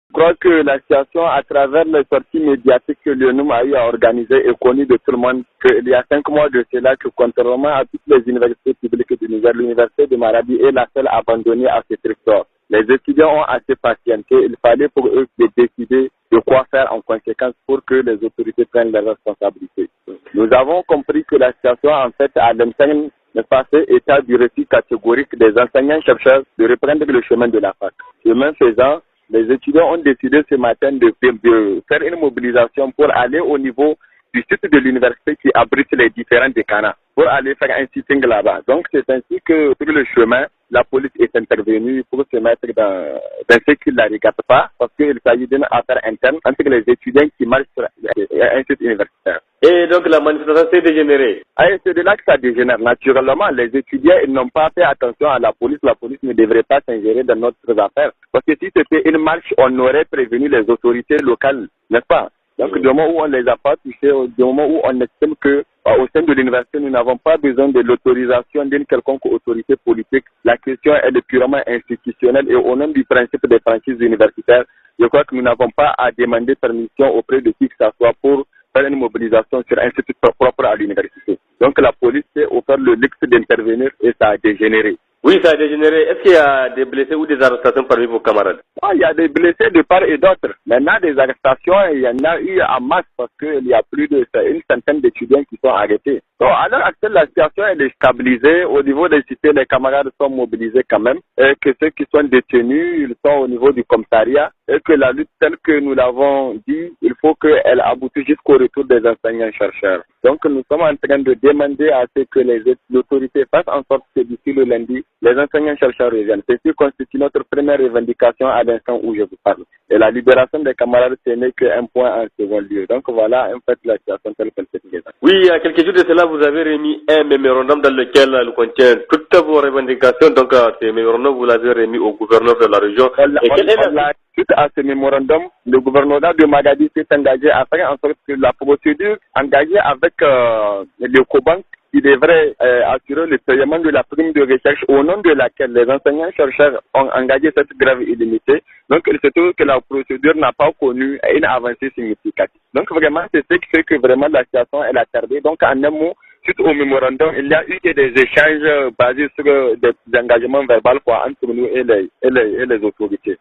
Je crois que la situation, à travers les sorties médiatiques que l'UNUM a eu à organiser, est connue de tout le monde qu'il y a 5 mois de cela, que contrairement à toutes les universités publiques du Niger, l'université de Maradi est la seule abandonnée à ce territoire. Les étudiants ont assez patienté. Il fallait pour eux de décider de quoi faire en conséquence pour que les autorités prennent leurs responsabilités. Nous avons compris que la situation, en fait, à l'interne, n'est pas fait état du refus catégorique des enseignants-chercheurs de reprendre le chemin de la fac. Chemin faisant, les étudiants ont décidé ce matin de faire une mobilisation pour aller au niveau du site de l'université qui abrite les différents décanats, pour aller faire un sitting là-bas. Donc c'est ainsi que sur le chemin, la police est intervenue pour se mettre dans ce qui ne la regarde pas, parce qu'il s'agit d'une affaire interne entre les étudiants qui marchent sur un site universitaire. Et donc la manifestation s'est dégénérée. C'est de là que ça dégénère. Naturellement, les étudiants n'ont pas fait attention à la police. La police ne devrait pas s'ingérer dans notre affaire. Parce que si c'était une marche, on aurait prévenu les autorités locales, n'est-ce pas? Donc, du moment où on ne les a pas touchés, du moment où on estime que au sein de l'université, nous n'avons pas besoin de l'autorisation d'une quelconque autorité politique, la question elle est purement institutionnelle et au nom du principe des franchises universitaires, je crois que nous n'avons pas à demander permission auprès de qui que ce soit pour faire une mobilisation sur un site propre à l'université. Donc, la police s'est offert le luxe d'intervenir et ça a dégénéré. Oui, ça a dégénéré. Est-ce qu'il y a des blessés ou des arrestations parmi vos camarades? Il y a des blessés de part et d'autre. Maintenant, des arrestations, il y en a eu en masse parce qu'il y a plus d'une centaine d'étudiants qui sont arrêtés. Donc, à l'heure actuelle, la situation elle est stabilisée. Au niveau des cités, les camarades sont mobilisés quand même. Et que ceux qui sont détenus, ils sont au niveau du commissariat. Et que la lutte telle que nous l'avons dit, il faut qu'elle aboutisse jusqu'au retour des enseignants-chercheurs. Donc, nous sommes en train de demander à ce que les autorités fassent en sorte que d'ici le lundi, les enseignants-chercheurs reviennent. Ceci constitue notre première revendication à l'instant où je vous parle. Et la libération des camarades, ce n'est qu'un point en second lieu. Donc voilà, en fait, la situation telle qu'elle s'est présentée. Oui, il y a quelques jours de cela, vous avez remis un mémorandum dans lequel il contient toutes vos revendications. Donc, ce mémorandum, vous l'avez remis au gouverneur de la région. Suite à ce mémorandum, le gouvernement de Magadi s'est engagé à faire en sorte que la procédure engagée avec le Cobank qui devrait assurer le paiement de la prime de recherche au nom de laquelle les enseignants-chercheurs ont engagé cette grève illimitée. Donc, il se trouve que la procédure n'a pas connu une avancée significative. Donc, vraiment, c'est ce qui fait que vraiment la situation elle a tardé. Donc, en un mot, suite au mémorandum, il y a eu des échanges basés sur des engagements verbaux entre nous et les autorités.